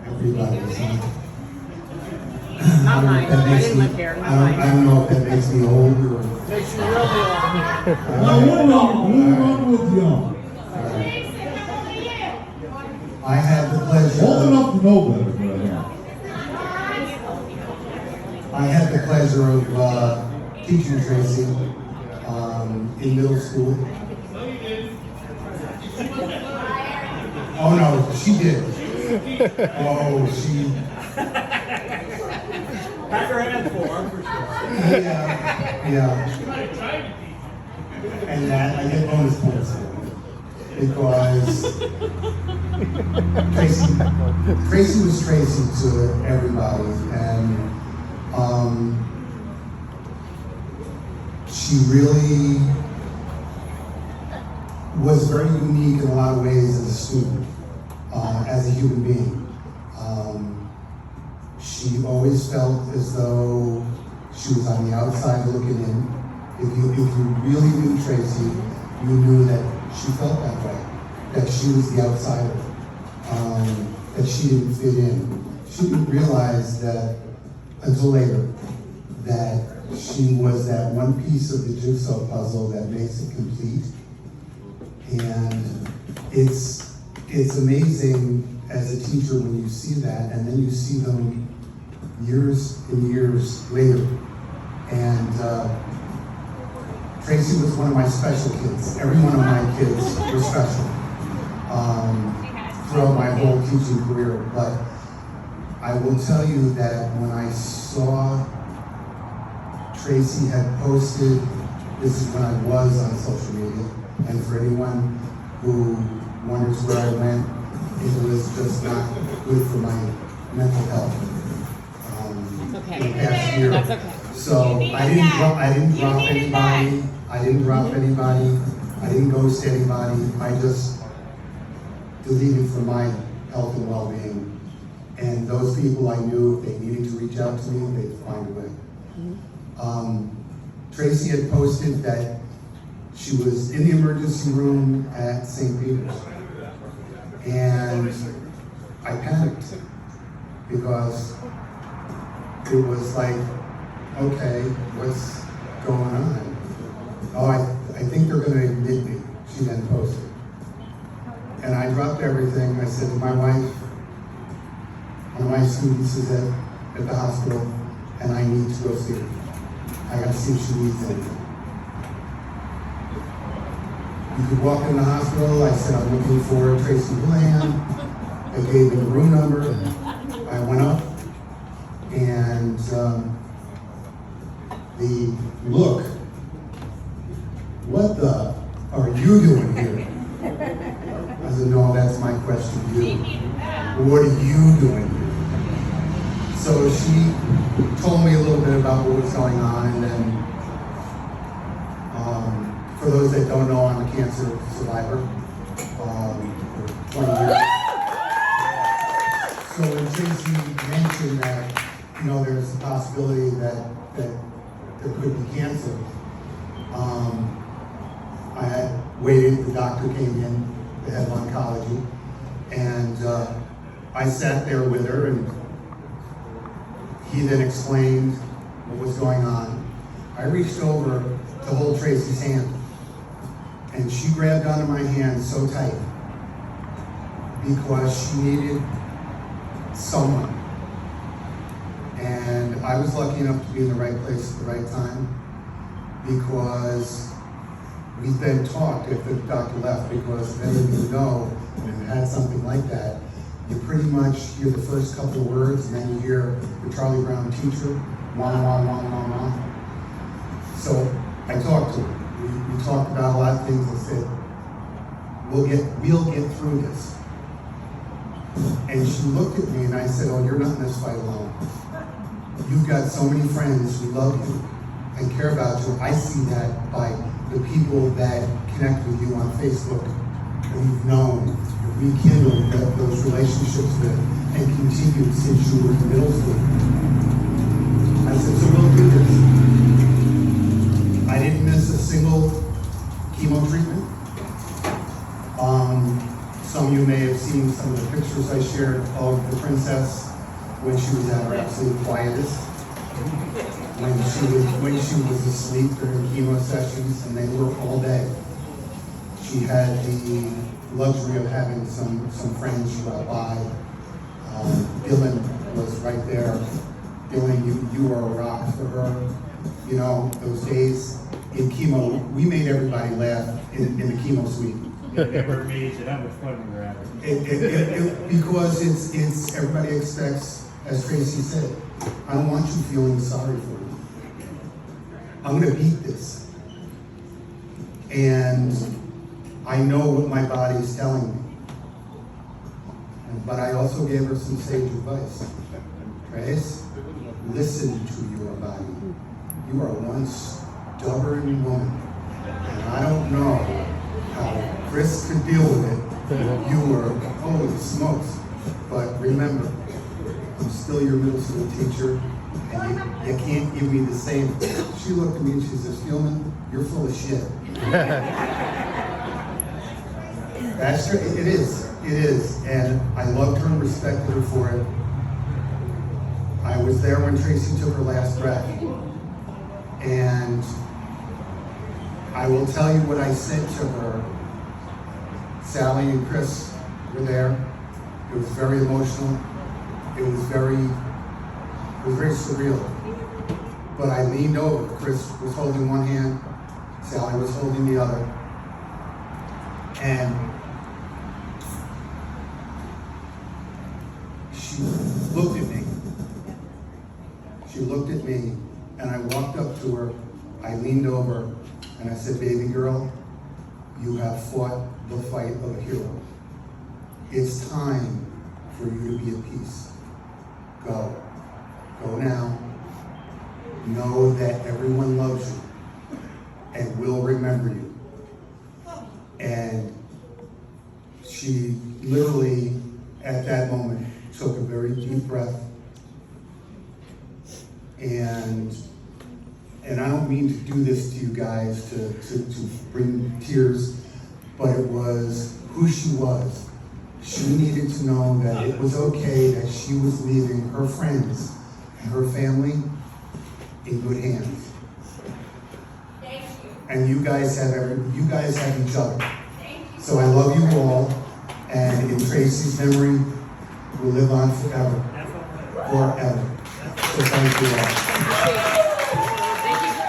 Everybody's Not mine. I didn't live here. Not mine. I don't know if that makes me old or. Makes you really old. We'll run with y'all. I had the pleasure. Old enough to know better, but I had the pleasure of teaching Tracey in middle school. Oh no, she did. Oh, she. Pack her hand for her, for sure. Yeah. And that I get bonus points for because Tracey was Tracey to everybody, and she really was very unique in a lot of ways as a student, as a human being. She always felt as though she was on the outside looking in. If you really knew Tracey, you knew that she felt that way, that she was the outsider, that she didn't fit in. She didn't realize that until later that she was that one piece of the jigsaw puzzle that makes it complete. And it's amazing as a teacher when you see that, and then you see them years and years later. And Tracey was one of my special kids. Every one of my kids were special throughout my whole teaching career. But I will tell you that when I saw Tracey had posted, this is when I was on social media, and for anyone who wonders where I went, it was just not good for my mental health. Okay. In the past year. That's okay. So I didn't drop anybody. I didn't ghost anybody. I just deleted from my health and well-being. And those people I knew, if they needed to reach out to me, they'd find a way. Tracey had posted that she was in the emergency room at St. Peter's. And I panicked because it was like, okay, what's going on? Oh, I think they're going to admit me, she then posted. And I dropped everything. I said to my wife, one of my students is at the hospital, and I need to go see her. I got to see if she needs anything. You could walk in the hospital. I said, I'm looking for Tracey Bland. I gave him the room number. I went up, and the look, what the are you doing here? I said, no, that's my question to you. What are you doing here? So she told me a little bit about what was going on, and for those that don't know, I'm a cancer survivor for 20 years. So when Tracey mentioned that, there's a possibility that there could be cancer, I had waited, the doctor came in, the head of oncology, and I sat there with her, and he then explained what was going on. I reached over to hold Tracey's hand, and she grabbed onto my hand so tight because she needed someone. And I was lucky enough to be in the right place at the right time because we then talked after the doctor left, because if any of you know, when you had something like that, you pretty much hear the first couple of words, and then you hear the Charlie Brown teacher, wah, wah, wah, wah, wah. So I talked to her. We talked about a lot of things. I said, we'll get through this. And she looked at me, and I said, oh, you're not in this fight alone. You've got so many friends who love you and care about you. I see that by the people that connect with you on Facebook, that you've known, rekindled those relationships with, and continued since you were in middle school. I said, so we'll do this. I didn't miss a single chemo treatment. Some of you may have seen some of the pictures I shared of the princess when she was at her absolute quietest. When she was asleep during chemo sessions, and they were all day. She had the luxury of having some friends drop by. Dylan was right there. Dylan, you are a rock for her. You know, those days in chemo, we made everybody laugh in the chemo suite. You never amazed at how much fun we were having. Because it's everybody expects, as Tracey said, I don't want you feeling sorry for me. I'm gonna beat this. And I know what my body is telling me. But I also gave her some sage advice. Trace, listen to your body. You are one stubborn woman. And I don't know how Chris could deal with it. You were, holy smokes. But remember, I'm still your middle school teacher, and you can't give me the same. She looked at me and she says, Fielman, you're full of shit. That's true, it is. And I loved her and respected her for it. I was there when Tracey took her last breath. And I will tell you what I said to her. Sally and Chris were there. It was very emotional. It was very surreal. But I leaned over. Chris was holding one hand. Sally was holding the other. And she looked at me. She looked at me, and I walked up to her. I leaned over, and I said, baby girl, you have fought the fight of a hero. It's time for you to be at peace. Go. Go now. Know that everyone loves you and will remember you. And she literally, at that moment, took a very deep breath. And I don't mean to do this to you guys to bring tears, but it was who she was. She needed to know that it was okay that she was leaving her friends and her family in good hands. Thank you. And you guys have each other. So I love you all, and in Tracey's memory, will live on forever. Forever. So thank you all.